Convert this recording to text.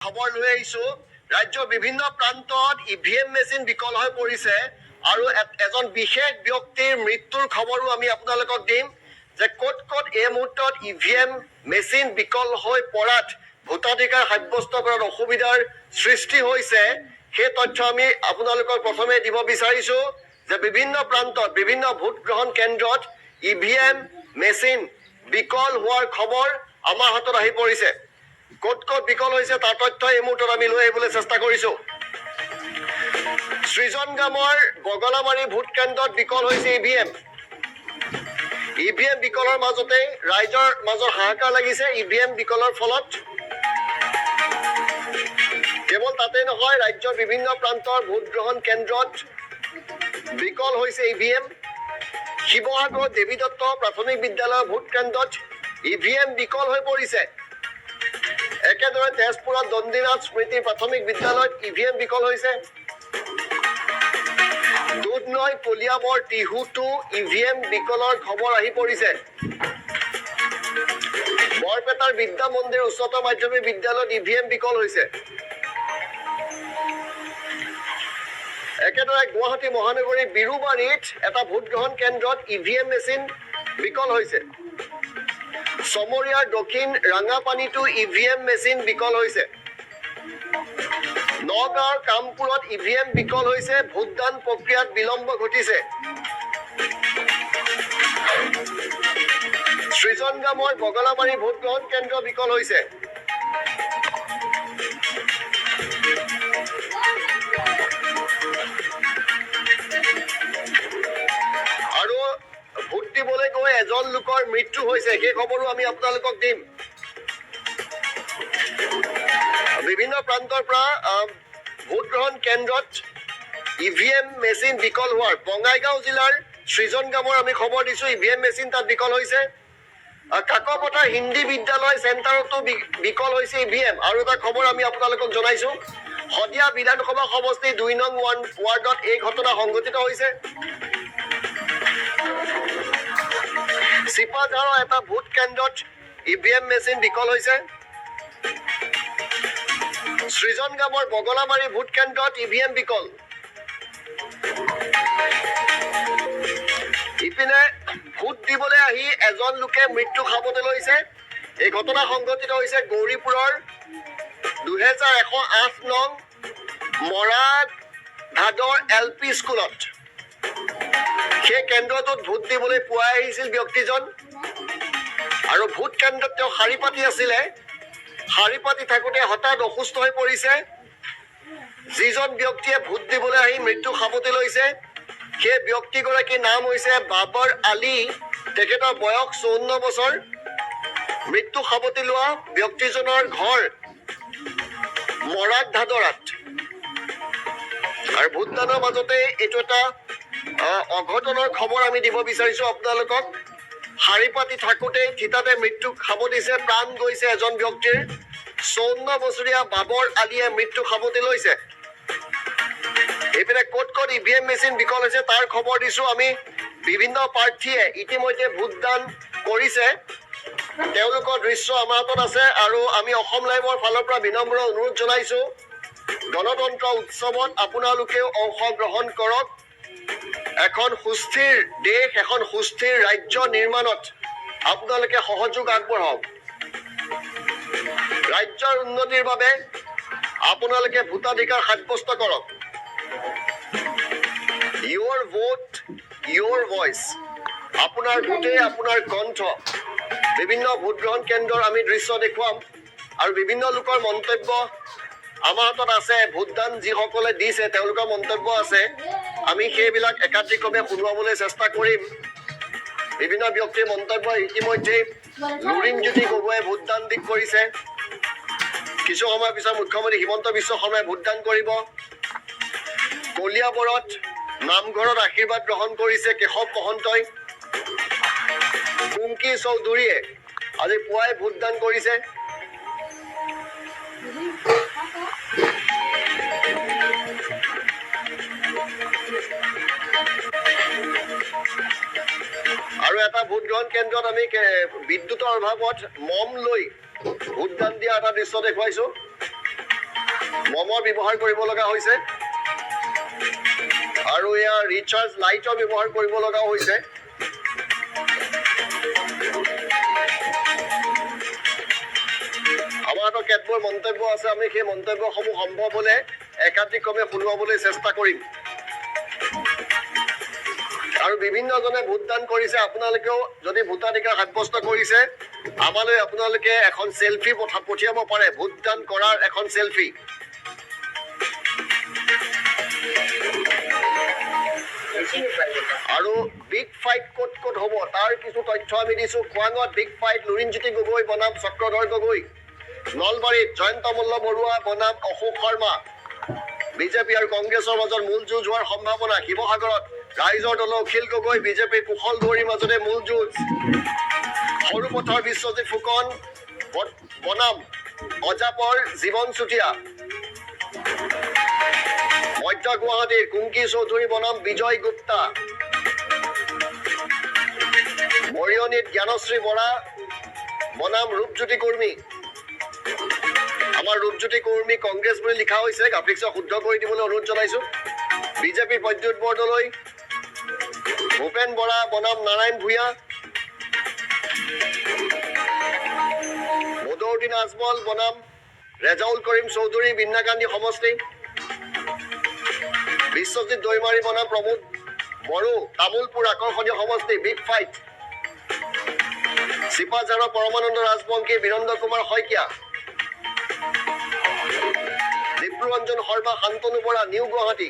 খবৰ লৈ আহিছো ৰাজ্যৰ বিভিন্ন প্ৰান্তত ইভিএম মেচিন বিকল হৈ পৰিছে আৰু এজন বিশেষ ব্যক্তিৰ মৃত্যুৰ খবৰো আমি আপোনালোকক দিম যে ক'ত ক'ত এই মুহূৰ্তত ইভিএম মেচিন বিকল হৈ পৰাত ভোটাধিকাৰ সাব্যস্ত কৰাত অসুবিধাৰ সৃষ্টি হৈছে সেই তথ্য আমি আপোনালোকক প্ৰথমে দিব বিচাৰিছো যে বিভিন্ন প্ৰান্তত বিভিন্ন ভোট গ্ৰহণ কেন্দ্ৰত ইভিএম মেচিন বিকল হোৱাৰ খবৰ আমাৰ হাতত আহি পৰিছে ক'ত ক'ত বিকল হৈছে তাৰ তথ্য এই মুহূৰ্তত আমি লৈ আহিবলৈ চেষ্টা কৰিছো সৃজনগামৰ বগলামাৰী ভোট কেন্দ্ৰত বিকল হৈছে ইভিএম বিকলৰ মাজতে ৰাইজৰ মাজত হাহাকাৰ লাগিছে ইভিএম বিকলৰ ফলত কেৱল তাতে নহয় ৰাজ্যৰ বিভিন্ন প্ৰান্তৰ ভোট গ্ৰহণ কেন্দ্ৰত বিকল হৈছে ইভিএম শিৱসাগৰ দেৱী দত্ত প্ৰাথমিক বিদ্যালয়ৰ ভোট কেন্দ্ৰত ইভিএম বিকল হৈ পৰিছে একেদৰে তেজপুৰত দণ্ডিনাথ স্মৃতি প্ৰাথমিক বিদ্যালয়ত ইভিএম বিকল হৈছে দুধনৈ কলিয়াবৰ টিহুটো ইভিএম বিকলৰ খবৰ আহি পৰিছে বৰপেটাৰ বিদ্যা মন্দিৰ উচ্চতৰ মাধ্যমিক বিদ্যালয়ত ইভিএম বিকল হৈছে একেদৰে গুৱাহাটী মহানগৰীৰ বিৰুবাৰীত এটা ভোট গ্ৰহণ কেন্দ্ৰত ইভিএম মেচিন বিকল হৈছে সমৰিয়াৰ দক্ষিণ ৰাঙাপানীতো ইভিএম মেচিন বিকল হৈছে নগাঁৱৰ কামপুৰত ইভিএম বিকল হৈছে ভোটদান প্ৰক্ৰিয়াত বিলম্ব ঘটিছে সৃজনগামৰ বগলামাৰী ভোট গ্ৰহণ কেন্দ্ৰ বিকল হৈছে আৰু ভোট দিবলৈ গৈ এজন লোকৰ মৃত্যু হৈছে সেই খবৰো আমি আপোনালোকক দিম বিভিন্ন প্ৰান্তৰ পৰা ভোট গ্ৰহণ কেন্দ্ৰত ইভিএম মেচিন বিকল হোৱাৰ বঙাইগাঁও জিলাৰ সৃজনগামৰ আমি খবৰ দিছো ইভিএম মেচিন তাত বিকল হৈছে কাকপথাৰ হিন্দী বিদ্যালয় চেণ্টাৰতো বিকল হৈছে ইভিএম আৰু এটা খবৰ আমি আপোনালোকক জনাইছো শদিয়া বিধানসভা সমষ্টি 2 নং ৱাৰ্ডত এই ঘটনা সংঘটিত হৈছে চিপাঝাৰৰ এটা ভোট কেন্দ্ৰত ইভিএম মেচিন বিকল হৈছে সৃজনগামৰ বগলামাৰী ভোট কেন্দ্ৰত ইভিএম বিকল ইপিনে ভোট দিবলৈ আহি এজন লোকে মৃত্যু খাবতে লৈছে এই ঘটনা সংঘটিত হৈছে গৌৰীপুৰৰ 2108 নং মৰাঘাটৰ LP স্কুলত সেই কেন্দ্ৰটোত ভোট দিবলৈ পুৱাই আহিছিল ব্যক্তিজন আৰু ভোট কেন্দ্ৰত তেওঁ শাৰী পাতি আছিলে শাৰী পাতি থাকোঁতে হঠাৎ অসুস্থ হৈ পৰিছে যিজন ব্যক্তিয়ে ভোট দিবলৈ আহি মৃত্যু খাবতে লৈছে সেই ব্যক্তিগৰাকীৰ নাম হৈছে বাবৰ আলী তেখেতৰ বয়স 54 বছৰ মৃত্যু খাবতে লোৱা ব্যক্তিজনৰ ঘৰ মৰাঘাটত আৰু ভোটদানৰ মাজতে এইটো এটা অঘটনৰ খবৰ আমি দিব বিচাৰিছো আপোনালোকক শাৰী পাতি থাকোঁতে থিতাতে মৃত্যু খাব দিছে প্ৰাণ গৈছে এজন ব্যক্তিৰ 54 বছৰীয়া বাবৰ আলীয়ে মৃত্যু খাবতে লৈছে এইপিনে ক'ত ক'ত ইভিএম মেচিন বিকল হৈছে তাৰ খবৰ দিছো আমি বিভিন্ন প্ৰাৰ্থীয়ে ইতিমধ্যে ভোটদান কৰিছে তেওঁলোকৰ দৃশ্য আমাৰ হাতত আছে আৰু আমি অসম লাইভৰ ফালৰ পৰা বিনম্ৰ অনুৰোধ জনাইছো গণতন্ত্ৰ উৎসৱত আপোনালোকেও অংশগ্ৰহণ কৰক এখন সুস্থিৰ দেশ এখন সুস্থিৰ ৰাজ্য নিৰ্মাণত আপোনালোকে সহযোগ আগবঢ়াওক ৰাজ্যৰ উন্নতিৰ বাবে আপোনালোকে ভোটাধিকাৰ সাব্যস্ত কৰক your vote your voice আপোনাৰ ভোটে আপোনাৰ কণ্ঠ বিভিন্ন ভোট গ্ৰহণ কেন্দ্ৰৰ আমি দৃশ্য দেখুৱাম আৰু বিভিন্ন লোকৰ মন্তব্য আমাৰ হাতত আছে ভোটদান যিসকলে দিছে তেওঁলোকৰ মন্তব্য আছে আমি সেইবিলাক একাধিকভাৱে শুনোৱাবলৈ চেষ্টা কৰিম বিভিন্ন ব্যক্তিৰ মন্তব্য ইতিমধ্যে লুৰিণজ্যোতি গগৈয়ে ভোটদান দিক কৰিছে কিছু সময় পিছত মুখ্যমন্ত্ৰী হিমন্ত বিশ্ব শৰ্মাই ভোটদান কৰিব কলিয়াবৰত নামঘৰত আশীৰ্বাদ গ্ৰহণ কৰিছে কেশৱ মহন্তই কুংকি চৌধুৰীয়ে আজি পুৱাই ভোটদান কৰিছে আৰু এটা ভোট গ্ৰহণ কেন্দ্ৰত আমি বিদ্যুতৰ অভাৱত মম লৈ ভোটদান দিয়া এটা দৃশ্য দেখুৱাইছো মমৰ ব্যৱহাৰ কৰিব লগা হৈছে আৰু ইয়াৰ ৰিচাৰ্জ লাইটৰ ব্যৱহাৰ কৰিব লগা হৈছে। আমাৰ হাতত কেতবোৰ মন্তব্য আছে, আমি সেই মন্তব্যসমূহ সম্ভৱ হলে একাধিক্ৰমে শুনোৱাবলৈ চেষ্টা কৰিম। আৰু বিভিন্নজনে ভোটদান কৰিছে, আপোনালোকেও যদি ভোটাধিকাৰ সাব্যস্ত কৰিছে আমালৈ আপোনালোকে এখন চেলফি পঠিয়াব পাৰে, ভোটদান কৰাৰ এখন চেলফি। আৰু বিগ ফাইট ক'ত ক'ত হ'ব তাৰ কিছু তথ্য আমি দিছো। খোৱাঙত বিগ ফাইট লুৰিণজ্যোতি গগৈ বনাম চক্ৰধৰ গগৈ, নলবাৰীত জয়ন্ত মল্ল বৰুৱা বনাম অশোক শৰ্মা। বিজেপি আৰু কংগ্ৰেছৰ মাজত মূল যুঁজ হোৱাৰ সম্ভাৱনা। শিৱসাগৰত ৰাইজৰ দলৰ অখিল গগৈ, বিজেপিৰ কুশল দুৱৰীৰ মাজতে মূল যুঁজ। সৰুপথাৰ বিশ্বজিৎ ফুকন বনাম অজাপৰ জীৱন চুতীয়া। মধ্য গুৱাহাটীৰ কুংকি চৌধুৰী বনাম বিজয় গুপ্তা। মৰিয়নিত জ্ঞানশ্ৰী বৰা বনাম ৰূপজ্যোতি কুৰ্মী। আমাৰ ৰূপজ্যোতি কুৰ্মী কংগ্ৰেছ বুলি লিখা হৈছে, গ্ৰাফিক্সক শুদ্ধ কৰি দিবলৈ অনুৰোধ জনাইছো। বিজেপিৰ প্ৰদ্যুৎ বৰদলৈ, ভূপেন বৰা বনাম নাৰায়ণ ভূঞা। বদৰুদ্দিন আজমল বনাম ৰেজাউল কৰিম চৌধুৰী বিন্নাকান্দি সমষ্টি। বিশ্বজিৎ দৈমাৰী বনাম প্ৰমোদ বড়ো তামুলপুৰ আকৰ্ষণীয় সমষ্টি। Big fight. চিপাঝাৰৰ পৰমানন্দ ৰাজবংশী, বীৰেন্দ্ৰ কুমাৰ শইকীয়া। ডিপ্লুৰঞ্জন শৰ্মা, শান্তনু বৰা, নিউ গুৱাহাটী।